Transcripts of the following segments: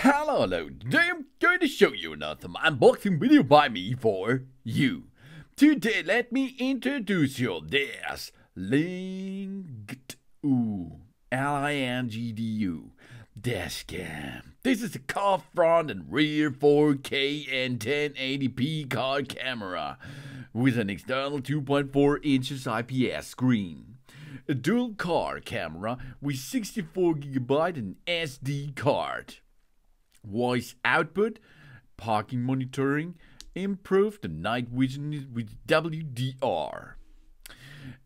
Hello, today I'm going to show you another unboxing video by me for you. Today let me introduce you this Lingdu, Lingdu dashcam. This is a car front and rear 4K and 1080p car camera with an external 2.4 inches IPS screen. A dual car camera with 64GB and SD card. Voice output, parking monitoring, improved night vision with WDR.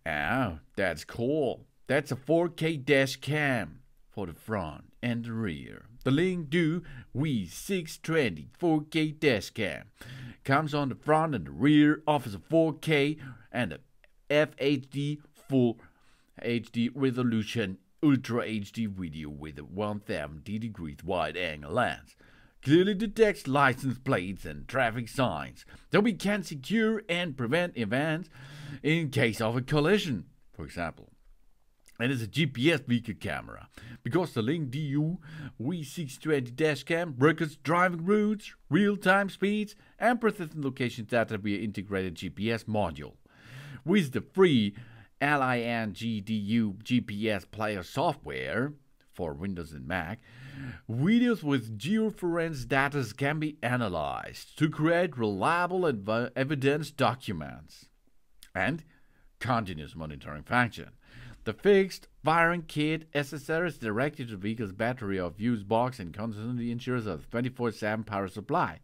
Oh, that's cool. That's a 4K dash cam for the front and the rear. The Lingdu V620 4K dash cam comes on the front and the rear, offers a 4K and a FHD full HD resolution Ultra HD video with a 1070 degrees wide angle lens. Clearly detects license plates and traffic signs, so we can secure and prevent events in case of a collision, for example. And it's a GPS vehicle camera, because the Lingdu V620 dashcam records driving routes, real-time speeds, and persistent location data via integrated GPS module. With the free Lingdu GPS player software for Windows and Mac, videos with georeference data can be analyzed to create reliable evidence documents and continuous monitoring function. The fixed wiring kit SSR is directed to the vehicle's battery or fuse box and constantly ensures a 24/7 power supply.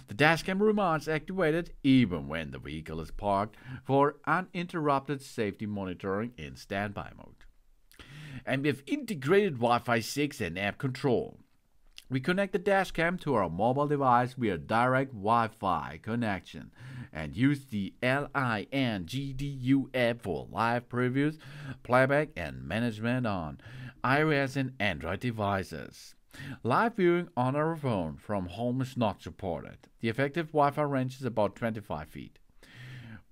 The dashcam remains activated even when the vehicle is parked for uninterrupted safety monitoring in standby mode. And we have integrated Wi-Fi 6 and app control. We connect the dashcam to our mobile device via direct Wi-Fi connection and use the Lingdu app for live previews, playback, and management on iOS and Android devices. Live viewing on our phone from home is not supported. The effective Wi-Fi range is about 25 feet.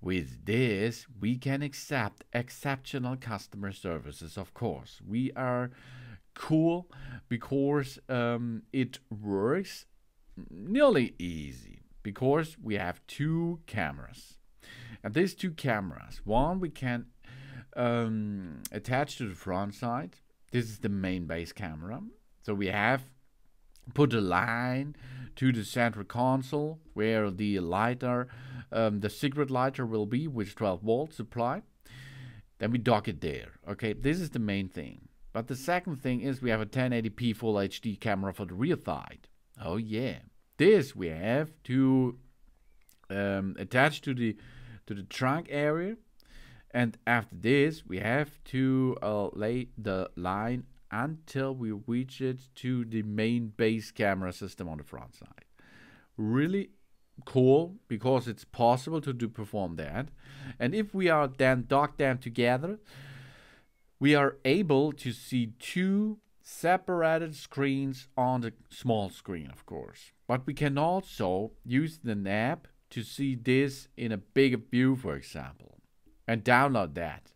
With this, we can accept exceptional customer services, of course. We are cool because it works nearly easy, because we have two cameras. And these two cameras, one we can attach to the front side. This is the main base camera. So we have put a line to the central console where the lighter, the secret lighter will be with 12-volt supply. Then we dock it there. Okay, this is the main thing. But the second thing is we have a 1080p full HD camera for the rear side. Oh yeah, this we have to attach to the trunk area, and after this we have to lay the line until we reach it to the main base camera system on the front side. Really cool, because it's possible to perform that. And if we are then docked them together, we are able to see two separated screens on the small screen, of course. But we can also use the app to see this in a bigger view, for example, and download that.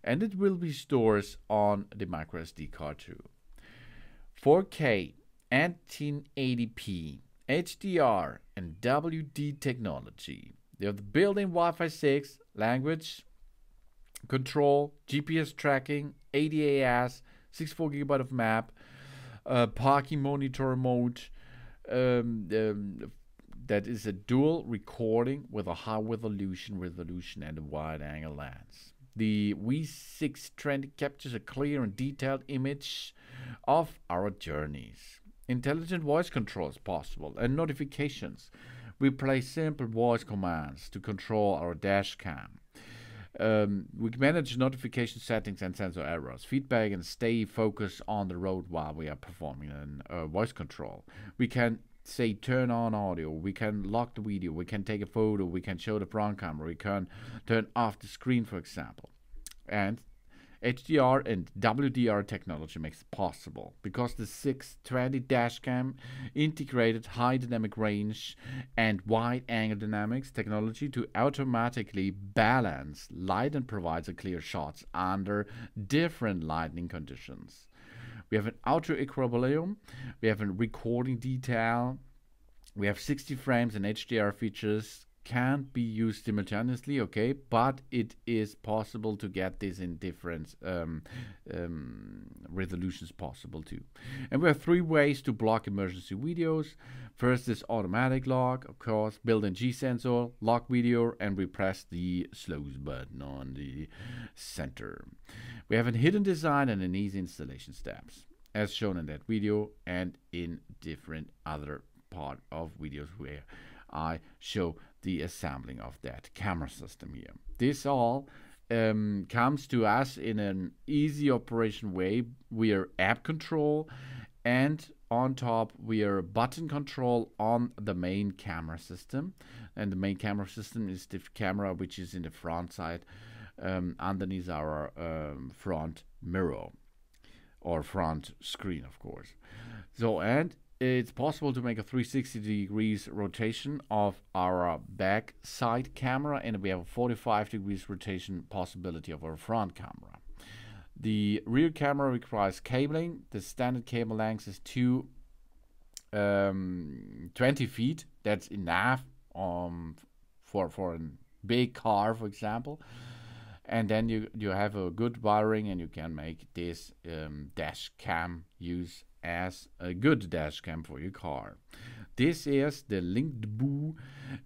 And it will be stored on the microSD card too. 4K and 1080p, HDR and WD technology. They have the built-in Wi-Fi 6, language control, GPS tracking, ADAS, 64GB of map, parking monitor mode. That is a dual recording with a high resolution and a wide angle lens. The V620 captures a clear and detailed image of our journeys. Intelligent voice control is possible, and notifications. We play simple voice commands to control our dash cam. We manage notification settings and sensor errors, feedback, and stay focused on the road while we are performing voice control. We can say turn on audio, we can lock the video, we can take a photo, we can show the front camera, we can turn off the screen, for example. And HDR and WDR technology makes it possible, because the 620 dashcam integrated high dynamic range and wide angle dynamics technology to automatically balance light and provides a clear shots under different lighting conditions. We have an auto equilibrium. We have a recording detail. We have 60 frames and HDR features. Can't be used simultaneously, okay, but it is possible to get this in different resolutions possible too. And we have 3 ways to block emergency videos. First is automatic lock, of course, built-in G-sensor, lock video, and we press the close button on the center. We have a hidden design and an easy installation steps, as shown in that video and in different other part of videos where I show the assembling of that camera system here. This all comes to us in an easy operation way. We are app control, and on top we are button control on the main camera system. And the main camera system is the camera which is in the front side underneath our front mirror or front screen, of course. So, and it's possible to make a 360 degrees rotation of our back side camera, and we have a 45 degrees rotation possibility of our front camera. The rear camera requires cabling. The standard cable length is 20 feet. That's enough for a big car, for example. And then you have a good wiring, and you can make this dash cam use as a good dash cam for your car. This is the LinkBoo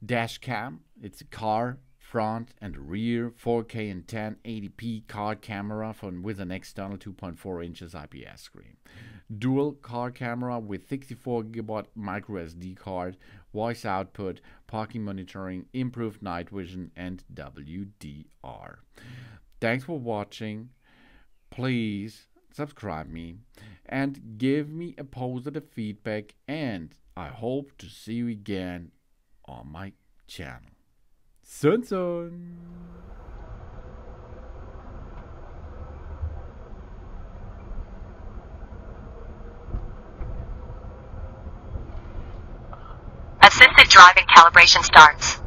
dash cam. It's a car front and rear 4K and 1080p car camera with an external 2.4 inches IPS screen. Dual car camera with 64 GB micro SD card, voice output, parking monitoring, improved night vision, and WDR. Thanks for watching. Please subscribe me and give me a positive feedback, and I hope to see you again on my channel. Sun Sun! Assisted driving calibration starts.